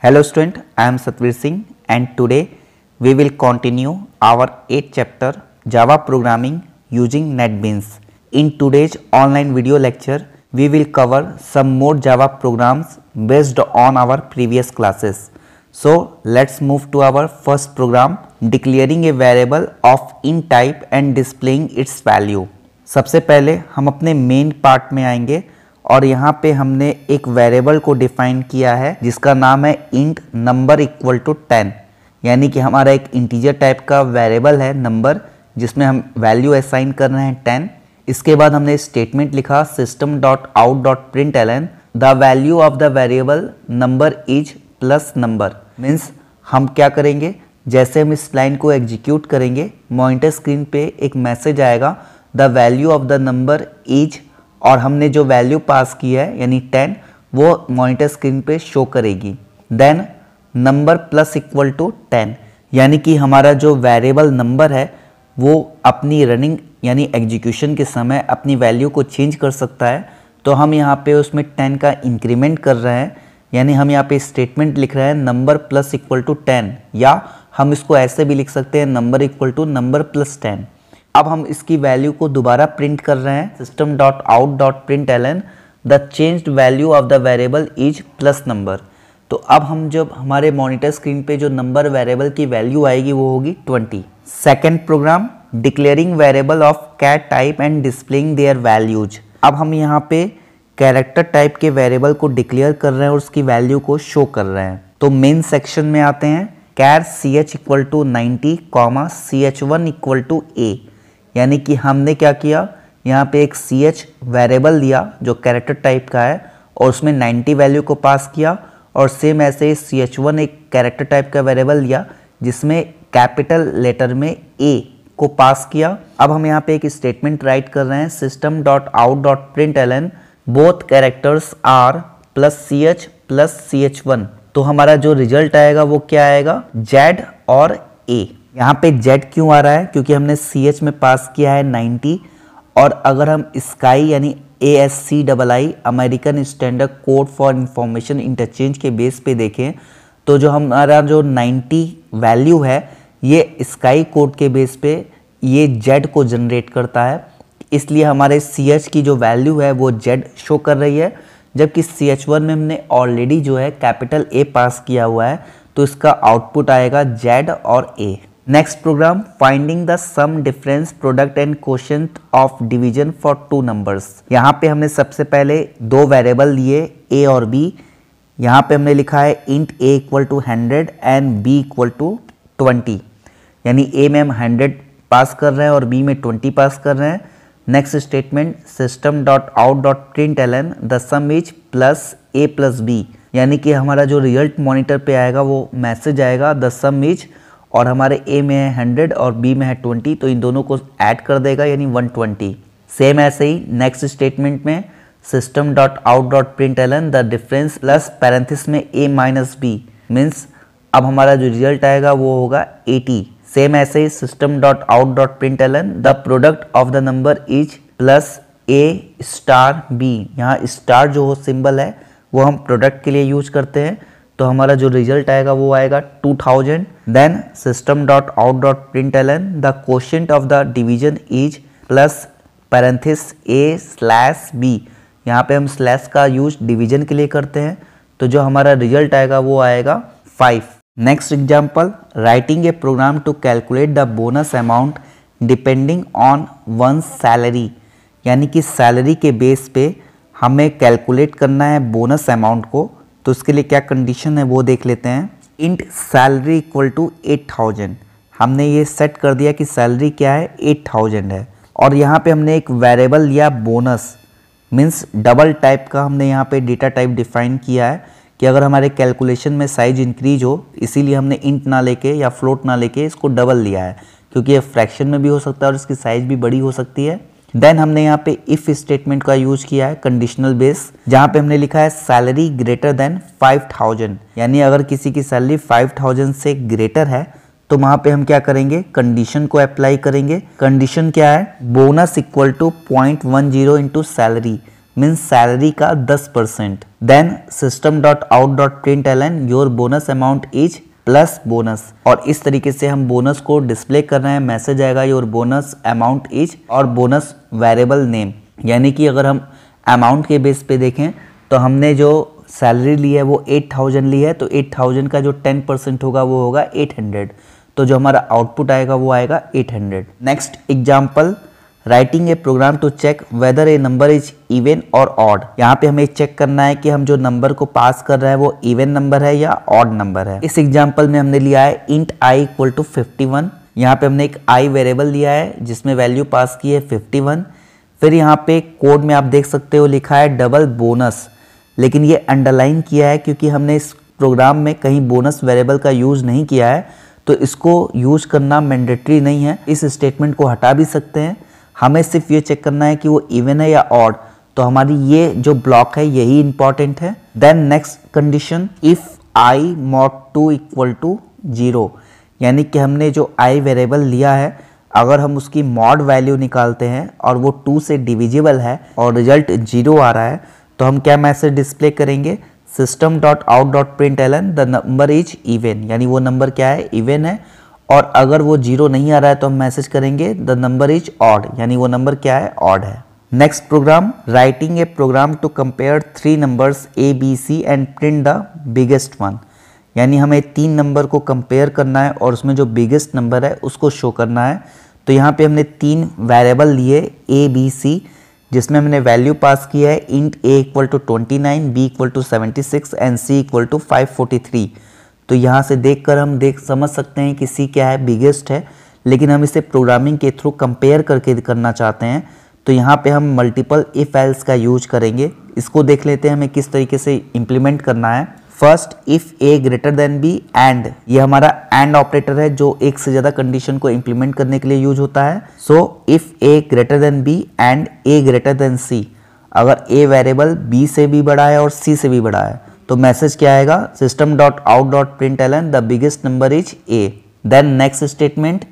Hello student, I am Satvir Singh and today we will continue our 8th chapter Java programming using NetBeans. In today's online video lecture, we will cover some more Java programs based on our previous classes. So let's move to our first program, declaring a variable of int type and displaying its value. सबसे पहले हम अपने main part में आएंगे और यहाँ पे हमने एक वेरिएबल को डिफाइन किया है जिसका नाम है इंट नंबर इक्वल टू 10, यानी कि हमारा एक इंटीजर टाइप का वेरिएबल है नंबर जिसमें हम वैल्यू असाइन कर रहे हैं 10। इसके बाद हमने स्टेटमेंट लिखा system dot out dot print Elon the value of the variable number is plus number. Means हम क्या करेंगे, जैसे हम इस लाइन को एग्जीक्यूट करेंगे मॉनिटर स्क्रीन पे एक मैसेज आएगा the value of the number is, और हमने जो वैल्यू पास की है यानी 10 वो मॉनिटर स्क्रीन पे शो करेगी। Then number plus equal to 10, यानी कि हमारा जो वेरिएबल नंबर है वो अपनी रनिंग यानी एग्जीक्यूशन के समय अपनी वैल्यू को चेंज कर सकता है। तो हम यहाँ पे उसमें 10 का इंक्रीमेंट कर रहे हैं, यानी हम यहाँ पे स्टेटमेंट लिख रहे हैं नंबर प्लस इक्वल टू 10, या हम इसको ऐसे भी लिख सकते हैं number equal to number plus 10। अब हम इसकी वैल्यू को दोबारा प्रिंट कर रहे हैं system dot out dot print Elon the changed value of the variable is plus number. तो अब हम जब हमारे मॉनिटर स्क्रीन पे जो नंबर वेरिएबल की वैल्यू आएगी वो होगी 20। Second program, declaring variable of char type and displaying their values. अब हम यहाँ पे कैरेक्टर टाइप के वेरिएबल को डिक्लेयर कर रहे हैं और उसकी वैल्यू को शो कर रहे हैं। तो मेन सेक्शन में आते हैं, char ch equal to 90 ch1 equal to a, यानी कि हमने क्या किया, यहाँ पे एक ch वेरिएबल दिया जो कैरेक्टर टाइप का है और उसमें 90 वैल्यू को पास किया, और सेम ऐसे ch1 एक कैरेक्टर टाइप का वेरिएबल दिया जिसमें कैपिटल लेटर में a को पास किया। अब हम यहाँ पे एक स्टेटमेंट राइट कर रहे हैं system dot out dot print Elon both characters are plus ch plus ch1। तो हमारा जो रिजल्ट आएगा वो क्या आएगा, z और a। यहाँ पे z क्यों आ रहा है, क्योंकि हमने ch में पास किया है 90, और अगर हम स्काई यानी ASCII American standard code for information interchange के बेस पे देखें तो जो हमारा जो 90 वैल्यू है ये स्काई कोड के बेस पे ये z को जनरेट करता है, इसलिए हमारे ch की जो वैल्यू है वो z शो कर रही है, जबकि ch1 में हमने ऑलरेडी जो है कैपिटल A पास किया हुआ है तो इसका आउटपुट आएगा z और a। Next program, finding the sum difference product and quotient of division for two numbers. यहाँ पे हमने सबसे पहले दो वेरिएबल लिए a और b। यहाँ पे हमने लिखा है int a equal to 100 and b equal to 20, यानी a में हम 100 पास कर रहे हैं और b में 20 पास कर रहे हैं। Next statement system dot out dot print Elon the sum is plus a plus b, यानी कि हमारा जो रिजल्ट मॉनिटर पे आएगा वो मैसेज आएगा द सम इज, और हमारे a में है 100 और b में है 20, तो इन दोनों को ऐड कर देगा यानी 120। सेम ऐसे ही नेक्स्ट स्टेटमेंट में system dot out dot print Elon the difference plus parenthesis में a माइनस b, मीन्स अब हमारा जो रिजल्ट आएगा वो होगा 80। सेम ऐसे ही system dot out dot print Elon the product of the number is plus a star b। यहाँ स्टार जो सिंबल है वो हम प्रोडक्ट के लिए यूज करते हैं, तो हमारा जो रिजल्ट आएगा वो आएगा 2000। Then system dot out dot print Elon the quotient of the division is plus parenthesis a slash b। यहाँ पे हम स्लैश का यूज डिवीजन के लिए करते हैं, तो जो हमारा रिजल्ट आएगा वो आएगा 5। Next example, writing a program to calculate the bonus amount depending on one salary, यानी कि सैलरी के बेस पे हमें कैलकुलेट करना है बोनस अमाउंट को। तो उसके लिए क्या कंडीशन है वो देख लेते हैं। इंट सैलरी इक्वल टू 8000, हमने ये सेट कर दिया कि सैलरी क्या है 8000 है, और यहाँ पे हमने एक वेरिएबल लिया बोनस, मीन्स डबल टाइप का हमने यहाँ पे डेटा टाइप डिफाइन किया है कि अगर हमारे कैलकुलेशन में साइज इंक्रीज हो, इसीलिए हमने इंट ना लेके या फ्लोट ना लेके इसको डबल लिया है, क्योंकि ये फ्रैक्शन में भी हो सकता है और इसकी साइज भी बड़ी हो सकती है। देन हमने यहाँ पे इफ स्टेटमेंट का यूज किया है कंडीशनल बेस, जहाँ पे हमने लिखा है सैलरी ग्रेटर देन 5000, यानी अगर किसी की सैलरी 5000 से ग्रेटर है तो वहाँ पे हम क्या करेंगे, कंडीशन को अप्लाई करेंगे। कंडीशन क्या है, bonus equal to 0.10 into salary, means salary का 10%। Then system.out.println your bonus amount is plus bonus, और इस तरीके से हम बोनस को डिस्प्ले कर रहे हैं। मैसेज आएगा योर बोनस अमाउंट इज और बोनस वेरिएबल नेम, यानी कि अगर हम अमाउंट के बेस पे देखें तो हमने जो सैलरी ली है वो 8000 ली है, तो 8000 का जो 10% होगा वो होगा 800, तो जो हमारा आउटपुट आएगा वो आएगा 800। Next example, writing a program to check whether a number is even और ऑड। यहाँ पे हमें चेक करना है कि हम जो नंबर को पास कर रहे हैं वो इवन नंबर है या ऑड नंबर है। इस एग्जाम्पल में हमने लिया है int i इक्वल टू 51। यहाँ पे हमने एक i वेरिएबल लिया है जिसमें वैल्यू पास की है 51। फिर यहाँ पे कोड में आप देख सकते हो लिखा है डबल बोनस, लेकिन ये अंडरलाइन किया है क्योंकि हमने इस प्रोग्राम में कहीं बोनस वेरिएबल का यूज नहीं किया है, तो इसको यूज करना मैंडेटरी नहीं है। इस स्टेटमेंट को हटा भी सकते हैं, हमें सिर्फ ये चेक करना है कि वो इवन है या ऑड, तो हमारी ये जो ब्लॉक है यही इंपॉर्टेंट है। Then next condition, if i mod 2 equal to 0, यानी कि हमने जो i वेरिएबल लिया है अगर हम उसकी मॉड वैल्यू निकालते हैं और वो 2 से डिविजिबल है और रिजल्ट 0 आ रहा है, तो हम क्या मैसेज डिस्प्ले करेंगे, system.out.println the number is even, यानी वो नंबर क्या है, इवन है। और अगर वो 0 नहीं आ रहा है तो हम मैसेज करेंगे द नंबर इज ऑड, यानी वो नंबर क्या है, ऑड है। Next program, writing a program to compare 3 numbers A B C and print the biggest one, यानी हमें 3 नंबर को कंपेयर करना है और उसमें जो बिगेस्ट नंबर है उसको शो करना है। तो यहाँ पे हमने 3 वेरिएबल लिए ए बी सी, जिसमें हमने वैल्यू पास किया है int a equal to 29, b equal to 76 and c equal to 543। तो यहाँ से देखकर हम समझ सकते हैं कि c क्या है, बिगेस्ट है, लेकिन हम इसे प्रोग्रामिंग के थ्रू कंपेयर करके करना चाहते हैं, तो यहाँ पे हम मल्टीपल इफ एल्स का यूज करेंगे। इसको देख लेते हैं हमें किस तरीके से इम्प्लीमेंट करना है। First, if a greater than b and, ये हमारा एंड ऑपरेटर है जो एक से ज्यादा कंडीशन को इंप्लीमेंट करने के लिए यूज होता है। So if a greater than b and a greater than c, अगर a वेरिएबल b से भी बड़ा है और c से भी बड़ा है तो मैसेज क्या आएगा, system.out.println the biggest number is a। Then next statement,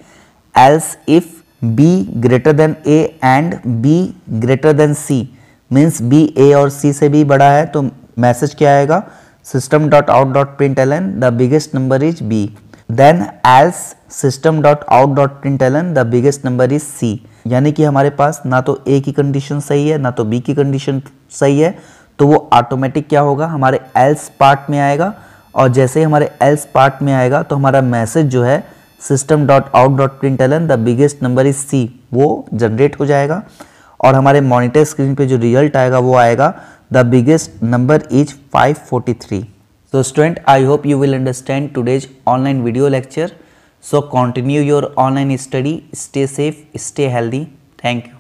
else if b greater than a and b greater than c, means b a और c से भी बड़ा है, तो मैसेज क्या आएगा, system.out.println the biggest number is b। then else system.out.println the biggest number is c, यानी कि हमारे पास ना तो a की कंडीशन सही है ना तो b की कंडीशन सही है, तो वो ऑटोमेटिक क्या होगा, हमारे else पार्ट में आएगा। और जैसे ही हमारे else पार्ट में आएगा तो हमारा मैसेज जो है system.out.println the biggest number is c वो जनरेट हो जाएगा, और हमारे मॉनिटर स्क्रीन पे जो रिजल्ट आएगा वो आएगा the biggest number is 543। So student, I hope you will understand today's online video lecture. So continue your online study, stay safe, stay healthy. Thank you.